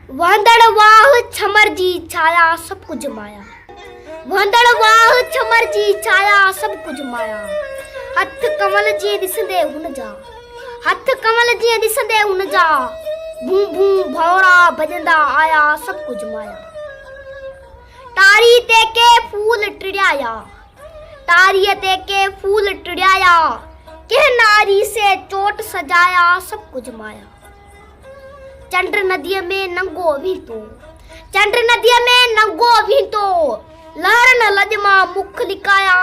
वंदड़ वाह छमर जी छाया सब कुछ माया। वंदड़ वाह छमर जी छाया सब कुछ माया। हथ कमल जी दिसंदे हुन जा, हथ कमल जी दिसंदे हुन जा। भू भू भौरा भजंदा आया सब कुछ माया। तारी ते के फूल टिड़ाया, तारी ते के फूल टिड़ाया। के नारी से चोट सजाया सब कुछ माया। चंद्र नदिया में नंगो भी तो, चंद्र नदिया में नंगो भी तो। लहरन लजमा मुख लिकाया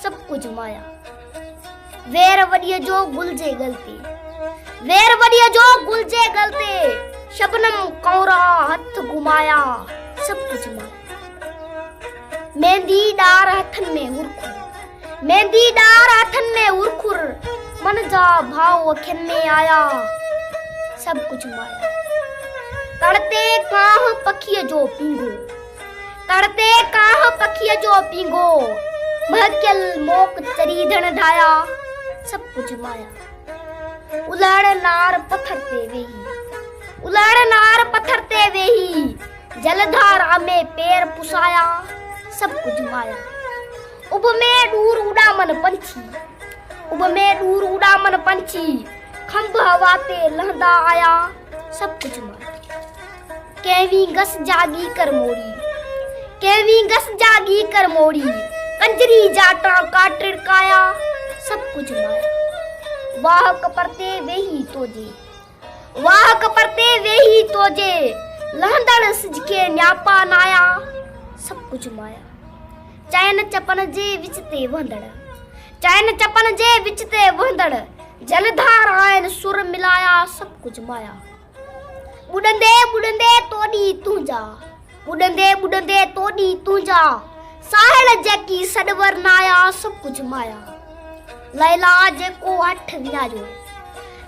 सब कुछ माया। वेर वडिया जो गुलजे गलते, वेर वडिया जो गुलजे गलते। शबनम कौरा हथ घुमाया सब कुछ माया। मेहंदी डार हथन में उरखुर, मेहंदी डार हथन में उरखुर। मन जा भाव अखिन में आया सब कुछ माया। तड़ते काह पखिया जो पींगो, तड़ते काह पखिया जो पींगो। महकल मोक चरीधन ढाया सब कुछ माया। उलाड़ नार पत्थर ते वेही, उलाड़ नार पत्थर ते वेही। जलधारा में पैर पुसाया सब कुछ माया। उब में दूर उड़ा मन पंछी, उब में दूर उड़ा मन पंछी। खंभ हवा ते लहदा आया सब कुछ माया। केवी गस जागी कर मोड़ी, केवी गस जागी कर मोड़ी। कंजरी जाटा का टिड़काया सब कुछ माया। वाह कपरते वेही तोजे, वाह कपरते वेही तोजे। लहंदड़ सिज के न्यापा नाया सब कुछ माया। चैन चपन जे विचते वंदड़, चैन चपन जे विचते वंदड़। जलधार आयन सुर मिलाया सब कुछ माया। बुडंदे बुडंदे तोड़ी तू जा, बुडंदे बुडंदे तोड़ी तू जा। साहिल जेकी सडवर नाया सब कुछ माया। लैला जेको हठ विञायो,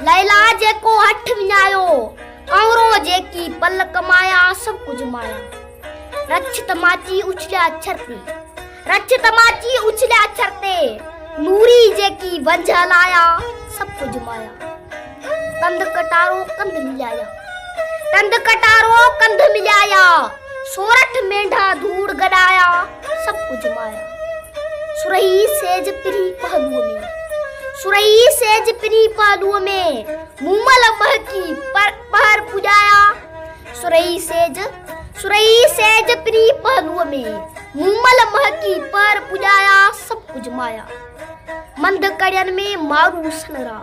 लैला जेको हठ विञायो। कौरो जेकी पल कमाया सब कुछ माया। रछ तमाची उछलिया अक्षरते, रछ तमाची उछलिया अक्षरते। नूरी जेकी वंझ लाया सब कुछ माया। कंध कटारो कंध मिलाया, कंध कटारो कंध मिलाया। सोरठ मेंढा धूड़ गड़ाया सब कुछ माया। सुरही सेज पिरी पहलुओं में, सुरही सेज पिरी पहलुओं में। मुमल महकी पर पहर पुजाया। सुरही सेज, सुरही सेज पिरी पहलुओं में। मुमल महकी पर पुजाया सब कुछ माया। मंद कड़ियन में मारू सनरा,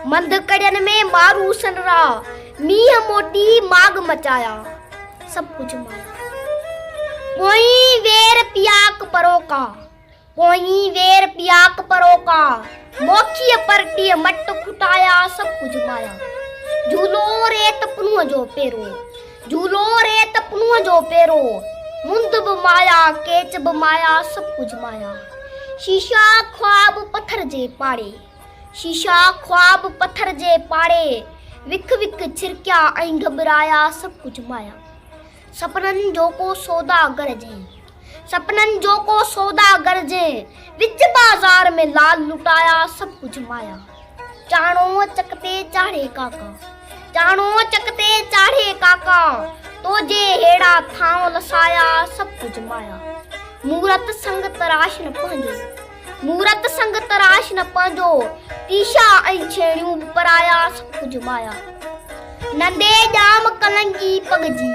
मंद कड़ियन में मारू सनरा। मीह मोटी माग मचाया सब कुछ माया। कोई वेर पियाक परोका, कोई वेर पियाक परोका। मोखी परटी मट खुटाया सब कुछ माया। झूलो रेत पुनुह जो पेरो, झूलो रेत पुनुह जो पेरो। मुंदब माया केचब माया सब कुछ माया। शीशा ख्वाब पत्थर जे पाड़े, शीशा ख्वाब पत्थर जे पाड़े। विख विख छिरकिया ऐं घबराया सब कुछ माया। सपनन जो को सौदा गरजे, सपनन जो को सौदा गरजे। विच बाजार में लाल लुटाया सब कुछ माया। चाणो चकते चाढ़े काका, चाणो चकते चाढ़े काका। तो जे हेड़ा थाव लसाया सब कुछ माया। मूरत संग तराश न पंहिंजो, मूरत संग तराश न पंहिंजो। तीशा ऐं छेड़ियूं पराया सब कुछ माया। नंदे जाम कलंगी पगजी,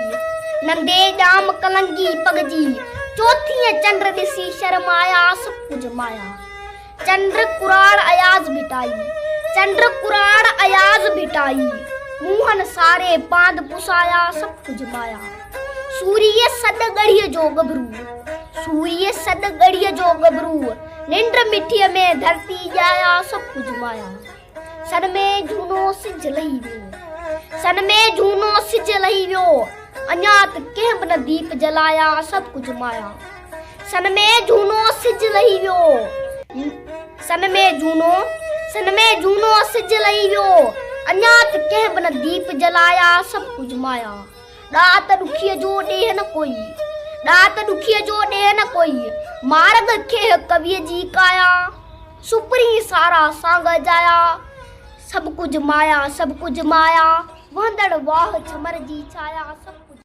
नंदे जाम कलंगी पगजी। चौथी चंद्र दिसी शर्माया सब कुछ माया। चंद्र कुराड़ अयाज बिटाई, चंद्र कुराड़ अयाज बिटाई। मुहन सारे पांद पुसाया सब कुछ माया। सूर्य सद गढ़िय जो गभरू, सूर्य सद गढ़िय जो गभरू। निंद्र मिठिय में धरती जाया सब कुछ माया। सन में झूनो सिज लही वियो, सन में झूनो सिज लही वियो। अञात कंहिं बि न दीप जलाया सब कुछ माया। सन में झूनो सिज लही वियो, सन में झूनो, सन में झूनो सिज लही वियो। अञात कंहिं बि न दीप जलाया सब कुछ माया। ॾात ॾुखीअ जो ॾेह न कोई, ॾात ॾुखीअ जो ॾेह न कोई। मार्ग खे कविअ जी काया। सुपरी सारा सांग जाया सब कुछ माया, सब कुछ माया। वंदड़ वाह छमर जी छाया सब कुछ